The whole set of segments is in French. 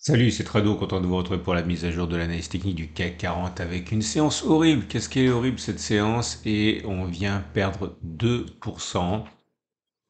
Salut, c'est Trado, content de vous retrouver pour la mise à jour de l'analyse technique du CAC 40 avec une séance horrible. Qu'est-ce qui est horrible cette séance? Et on vient perdre 2%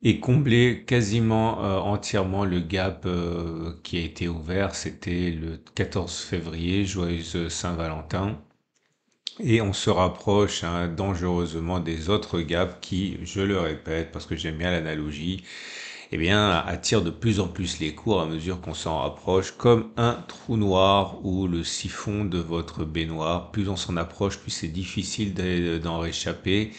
et combler quasiment entièrement le gap qui a été ouvert. C'était le 14 février, joyeuse Saint-Valentin. Et on se rapproche dangereusement des autres gaps qui, je le répète parce que j'aime bien l'analogie, eh bien, attire de plus en plus les cours à mesure qu'on s'en rapproche, comme un trou noir ou le siphon de votre baignoire. Plus on s'en approche, plus c'est difficile d'en réchapper.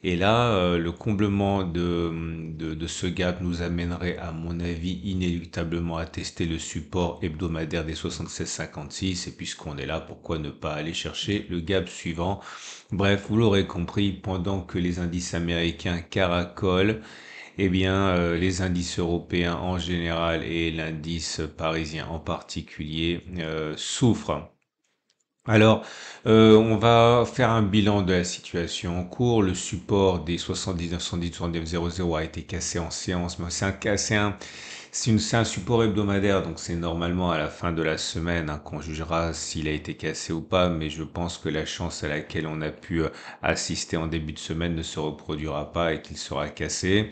Et là, le comblement de ce gap nous amènerait, à mon avis, inéluctablement à tester le support hebdomadaire des 76,56. Et puisqu'on est là, pourquoi ne pas aller chercher le gap suivant? Bref, vous l'aurez compris, pendant que les indices américains caracolent, eh bien, les indices européens en général et l'indice parisien en particulier souffrent. Alors, on va faire un bilan de la situation en cours. Le support des 79, 110, 79, 00 a été cassé en séance, mais c'est un support hebdomadaire, donc c'est normalement à la fin de la semaine qu'on jugera s'il a été cassé ou pas, mais je pense que la chance à laquelle on a pu assister en début de semaine ne se reproduira pas et qu'il sera cassé.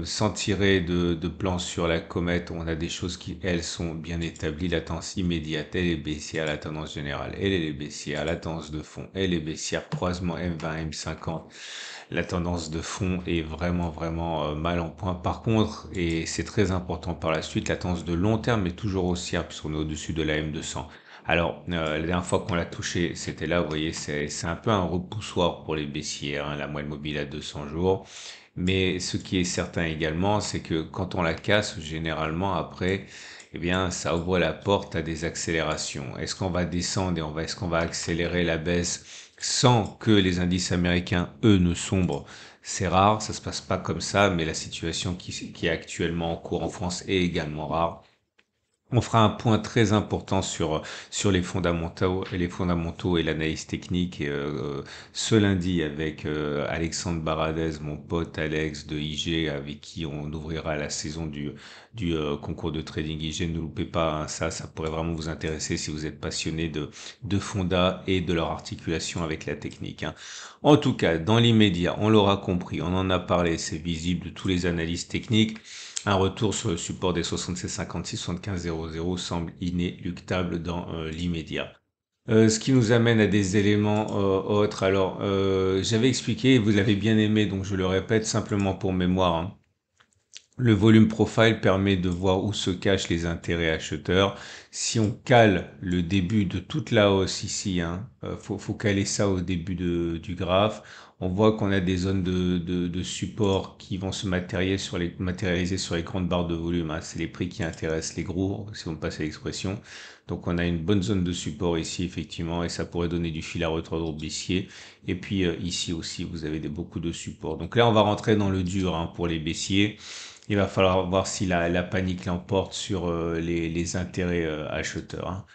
Sans tirer de plan sur la comète, on a des choses qui, elles, sont bien établies. La tendance immédiate, elle est baissière, la tendance générale, elle est baissière, la tendance de fond, elle est baissière, croisement M20, M50. La tendance de fond est vraiment mal en point. Par contre, et c'est très important par la suite, la tendance de long terme est toujours haussière puisqu'on est au-dessus de la M200. Alors, la dernière fois qu'on l'a touché, c'était là, vous voyez, c'est un peu un repoussoir pour les baissiers, la moyenne mobile à 200 jours. Mais ce qui est certain également, c'est que quand on la casse, généralement après, eh bien, ça ouvre la porte à des accélérations. Est-ce qu'on va descendre et est-ce qu'on va accélérer la baisse sans que les indices américains, eux, ne sombrent? C'est rare, ça se passe pas comme ça, mais la situation qui est actuellement en cours en France est également rare. On fera un point très important sur les fondamentaux et l'analyse technique ce lundi avec Alexandre Baradez, mon pote Alex de IG, avec qui on ouvrira la saison du concours de trading IG. Ne loupez pas ça pourrait vraiment vous intéresser si vous êtes passionné de fonda et de leur articulation avec la technique. En tout cas, dans l'immédiat, on l'aura compris, on en a parlé, c'est visible de tous les analystes techniques. Un retour sur le support des 76,56, 75,00 semble inéluctable dans l'immédiat. Ce qui nous amène à des éléments autres. Alors, j'avais expliqué, vous l'avez bien aimé, donc je le répète simplement pour mémoire. Le volume profile permet de voir où se cachent les intérêts acheteurs. Si on cale le début de toute la hausse ici, faut caler ça au début du graphe. On voit qu'on a des zones de support qui vont se matérialiser sur les grandes barres de volume. C'est les prix qui intéressent les gros, si on passe à l'expression. Donc on a une bonne zone de support ici, effectivement, et ça pourrait donner du fil à retordre baissier. Et puis ici aussi, vous avez beaucoup de support. Donc là, on va rentrer dans le dur pour les baissiers. Il va falloir voir si la panique l'emporte sur les intérêts acheteurs.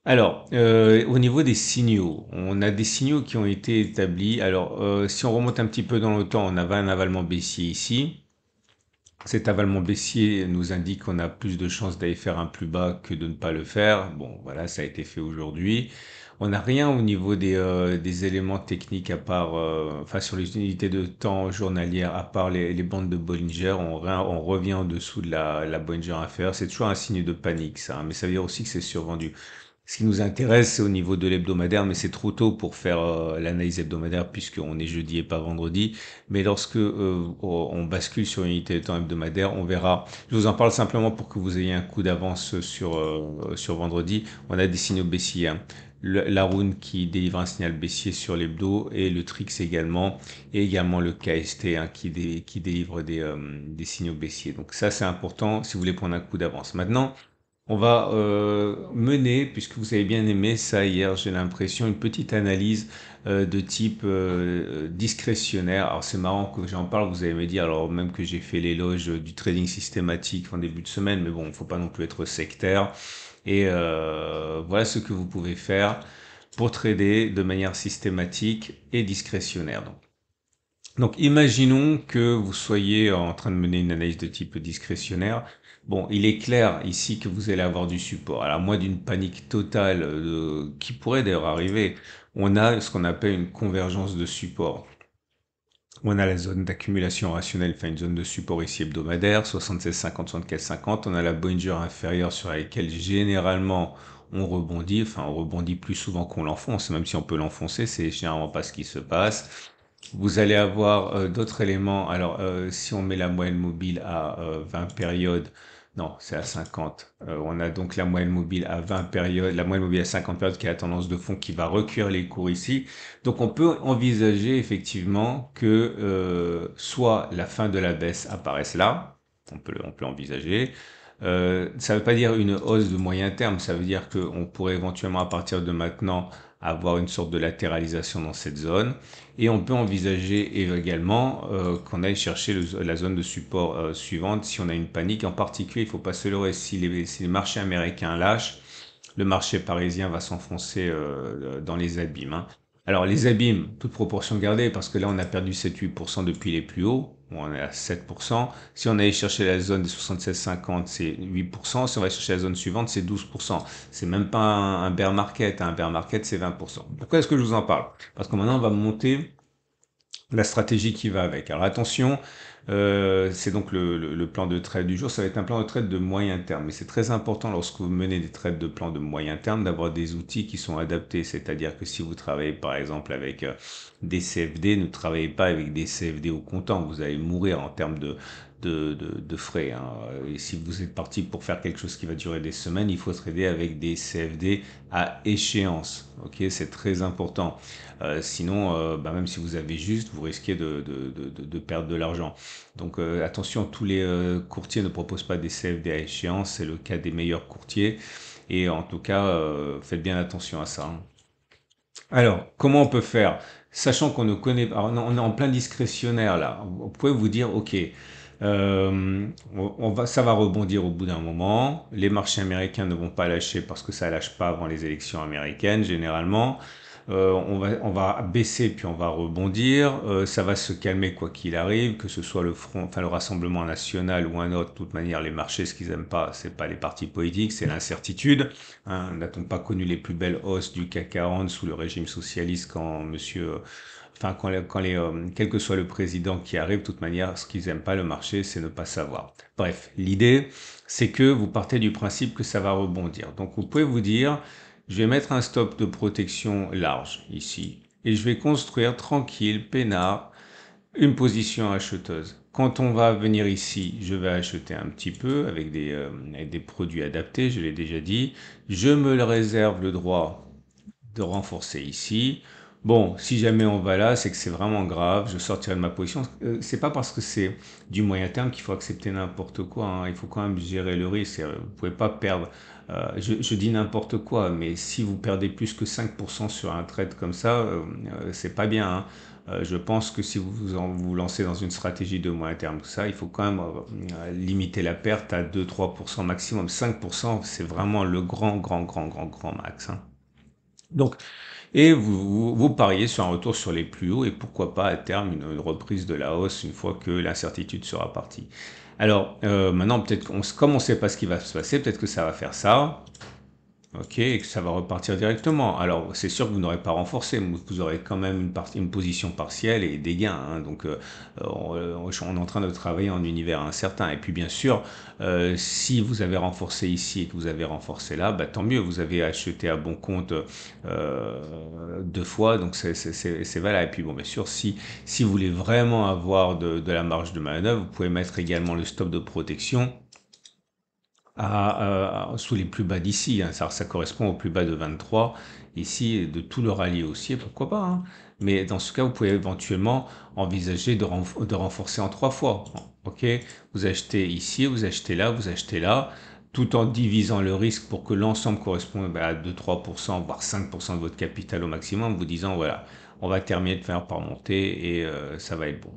Alors, au niveau des signaux, on a des signaux qui ont été établis. Alors, si on remonte un petit peu dans le temps, on avait un avalement baissier ici. Cet avalement baissier nous indique qu'on a plus de chances d'aller faire un plus bas que de ne pas le faire. Bon, voilà, ça a été fait aujourd'hui. On n'a rien au niveau des éléments techniques à part, enfin sur les unités de temps journalières, à part les bandes de Bollinger. On revient en dessous de la Bollinger inférieure. C'est toujours un signe de panique, ça, mais ça veut dire aussi que c'est survendu. Ce qui nous intéresse, c'est au niveau de l'hebdomadaire, mais c'est trop tôt pour faire l'analyse hebdomadaire puisqu'on est jeudi et pas vendredi. Mais lorsque on bascule sur une unité de temps hebdomadaire, on verra. Je vous en parle simplement pour que vous ayez un coup d'avance sur vendredi. On a des signaux baissiers. La rune qui délivre un signal baissier sur l'hebdo et le Trix également, et également le KST qui délivre des signaux baissiers. Donc ça, c'est important si vous voulez prendre un coup d'avance. Maintenant, on va mener, puisque vous avez bien aimé ça hier, j'ai l'impression, une petite analyse de type discrétionnaire. Alors c'est marrant que j'en parle, vous allez me dire, alors même que j'ai fait l'éloge du trading systématique en début de semaine, mais bon, il ne faut pas non plus être sectaire. Et voilà ce que vous pouvez faire pour trader de manière systématique et discrétionnaire. Donc. Donc, imaginons que vous soyez en train de mener une analyse de type discrétionnaire. Bon, il est clair ici que vous allez avoir du support. Alors, à moins d'une panique totale, qui pourrait d'ailleurs arriver, on a ce qu'on appelle une convergence de support. On a la zone d'accumulation rationnelle, enfin une zone de support ici hebdomadaire, 76,50, 74,50. On a la Bollinger inférieure sur laquelle généralement on rebondit, enfin on rebondit plus souvent qu'on l'enfonce, même si on peut l'enfoncer, c'est généralement pas ce qui se passe. Vous allez avoir d'autres éléments. Alors, si on met la moyenne mobile à 20 périodes, non, c'est à 50. On a donc la moyenne mobile à 20 périodes, la moyenne mobile à 50 périodes qui est la tendance de fond qui va recueillir les cours ici. Donc, on peut envisager effectivement que soit la fin de la baisse apparaisse là, on peut envisager. Ça ne veut pas dire une hausse de moyen terme, ça veut dire qu'on pourrait éventuellement à partir de maintenant avoir une sorte de latéralisation dans cette zone. Et on peut envisager également qu'on aille chercher la zone de support suivante si on a une panique. En particulier, il ne faut pas se leurrer, si les marchés américains lâchent, le marché parisien va s'enfoncer dans les abîmes, hein. Alors les abîmes, toute proportion gardée, parce que là on a perdu 7-8% depuis les plus hauts, bon, on est à 7%. Si on allait chercher la zone des 76,50, c'est 8%. Si on va chercher la zone suivante, c'est 12%. C'est même pas un bear market, hein. Un bear market c'est 20%. Pourquoi est-ce que je vous en parle? Parce que maintenant on va monter la stratégie qui va avec. Alors attention, c'est donc le plan de trade du jour. Ça va être un plan de trade de moyen terme. Mais c'est très important lorsque vous menez des trades de plan de moyen terme d'avoir des outils qui sont adaptés. C'est-à-dire que si vous travaillez par exemple avec des CFD, ne travaillez pas avec des CFD au comptant. Vous allez mourir en termes de frais, hein. Et si vous êtes parti pour faire quelque chose qui va durer des semaines, il faut trader avec des CFD à échéance. Ok, c'est très important. Sinon, même si vous avez juste, vous risquez de perdre de l'argent. Donc attention, tous les courtiers ne proposent pas des CFD à échéance, c'est le cas des meilleurs courtiers. Et en tout cas, faites bien attention à ça, hein. Alors, comment on peut faire? Sachant qu'on ne connaît pas, on est en plein discrétionnaire là. Vous pouvez vous dire, ok, ça va rebondir au bout d'un moment. Les marchés américains ne vont pas lâcher parce que ça lâche pas avant les élections américaines généralement. On va baisser puis on va rebondir. Ça va se calmer quoi qu'il arrive, que ce soit le front, enfin le Rassemblement national ou un autre. De toute manière, les marchés, ce qu'ils aiment pas, c'est pas les partis politiques, c'est l'incertitude, hein. N'a-t-on pas connu les plus belles hausses du CAC 40 sous le régime socialiste quand monsieur, enfin quel que soit le président qui arrive, de toute manière, ce qu'ils aiment pas le marché, c'est ne pas savoir. Bref, l'idée, c'est que vous partez du principe que ça va rebondir. Donc vous pouvez vous dire, je vais mettre un stop de protection large ici et je vais construire tranquille, peinard, une position acheteuse. Quand on va venir ici, je vais acheter un petit peu avec des produits adaptés, je l'ai déjà dit. Je me le réserve le droit de renforcer ici. Bon, si jamais on va là, c'est que c'est vraiment grave, je sortirai de ma position. C'est pas parce que c'est du moyen terme qu'il faut accepter n'importe quoi, hein. Il faut quand même gérer le risque. Vous pouvez pas perdre. Je dis n'importe quoi, mais si vous perdez plus que 5% sur un trade comme ça, c'est pas bien, hein. Je pense que si vous lancez dans une stratégie de moyen terme, tout ça, il faut quand même limiter la perte à 2-3% maximum. 5%, c'est vraiment le grand, grand, grand, grand, grand max, hein. Donc, et vous pariez sur un retour sur les plus hauts et pourquoi pas à terme une reprise de la hausse une fois que l'incertitude sera partie. Alors maintenant, peut-être comme on ne sait pas ce qui va se passer, peut-être que ça va faire ça. Ok, et que ça va repartir directement. Alors, c'est sûr que vous n'aurez pas renforcé, mais vous aurez quand même une position partielle et des gains, hein. Donc, on est en train de travailler en univers incertain. Et puis, bien sûr, si vous avez renforcé ici et que vous avez renforcé là, bah, tant mieux. Vous avez acheté à bon compte deux fois, donc c'est valable. Et puis, bon, bien sûr, si vous voulez vraiment avoir de la marge de manœuvre, vous pouvez mettre également le stop de protection sous les plus bas d'ici, hein. Ça correspond au plus bas de 23 ici, de tout le rallye haussier, pourquoi pas, hein. Mais dans ce cas, vous pouvez éventuellement envisager de renforcer en trois fois. Ok, vous achetez ici, vous achetez là, vous achetez là, tout en divisant le risque pour que l'ensemble corresponde à 2-3%, voire 5% de votre capital au maximum, vous disant voilà, on va terminer de faire par monter et ça va être bon.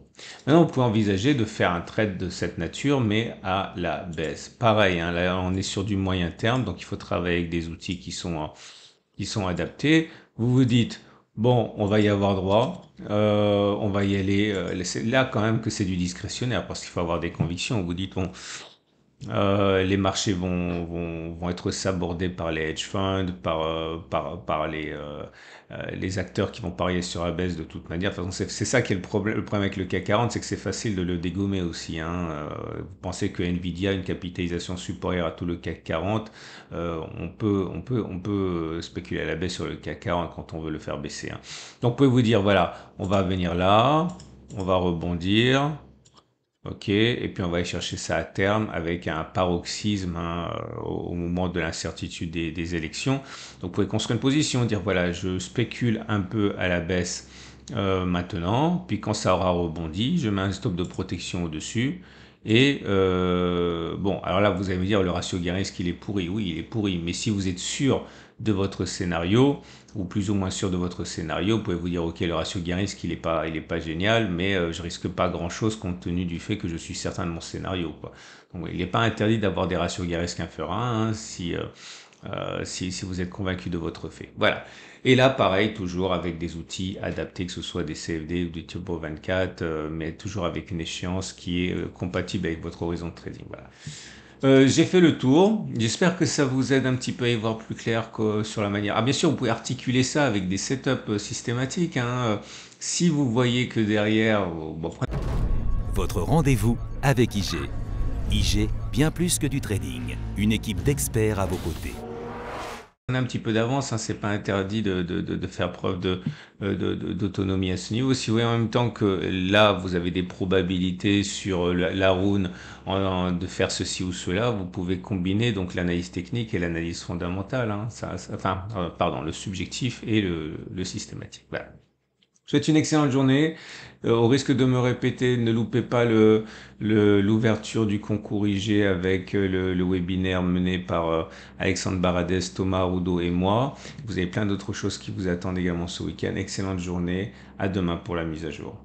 Maintenant, vous pouvez envisager de faire un trade de cette nature, mais à la baisse. Pareil, hein, là, on est sur du moyen terme, donc il faut travailler avec des outils qui sont adaptés. Vous vous dites, Bon, on va y avoir droit. On va y aller. C'est là quand même que c'est du discrétionnaire parce qu'il faut avoir des convictions. Vous dites, bon, les marchés vont être sabordés par les hedge funds, par les acteurs qui vont parier sur la baisse de toute manière. De toute façon, c'est ça qui est le problème avec le CAC 40, c'est que c'est facile de le dégommer aussi, hein. Vous pensez que Nvidia a une capitalisation supérieure à tout le CAC 40, on peut spéculer à la baisse sur le CAC 40 quand on veut le faire baisser, hein. Donc, vous pouvez vous dire, voilà, on va venir là, on va rebondir. Ok, et puis on va aller chercher ça à terme avec un paroxysme, hein, au moment de l'incertitude des élections. Donc vous pouvez construire une position, dire voilà, je spécule un peu à la baisse maintenant, puis quand ça aura rebondi, je mets un stop de protection au-dessus. Et bon, alors là vous allez me dire le ratio gain-risque il est pourri, oui il est pourri, mais si vous êtes sûr de votre scénario, ou plus ou moins sûr de votre scénario, vous pouvez vous dire ok le ratio gain-risque il est pas génial, mais je risque pas grand-chose compte tenu du fait que je suis certain de mon scénario, quoi. Donc il n'est pas interdit d'avoir des ratios gain-risque inférieurs à 1, hein, si vous êtes convaincu de votre fait. Voilà. Et là, pareil, toujours avec des outils adaptés, que ce soit des CFD ou des Turbo 24, mais toujours avec une échéance qui est compatible avec votre horizon de trading. Voilà. J'ai fait le tour. J'espère que ça vous aide un petit peu à y voir plus clair sur la manière. Ah, bien sûr, vous pouvez articuler ça avec des setups systématiques, hein. Si vous voyez que derrière, bon, Votre rendez-vous avec IG. IG, bien plus que du trading. Une équipe d'experts à vos côtés. on a un petit peu d'avance, hein, c'est pas interdit de faire preuve d'autonomie à ce niveau. Si vous voyez en même temps que là, vous avez des probabilités sur la rune de faire ceci ou cela, vous pouvez combiner donc l'analyse technique et l'analyse fondamentale, hein, enfin, pardon, le subjectif et le systématique. Voilà. Je vous souhaite une excellente journée. Au risque de me répéter, ne loupez pas l'ouverture du concours IG avec le webinaire mené par Alexandre Baradès, Thomas Roudot et moi. Vous avez plein d'autres choses qui vous attendent également ce week-end. Excellente journée. À demain pour la mise à jour.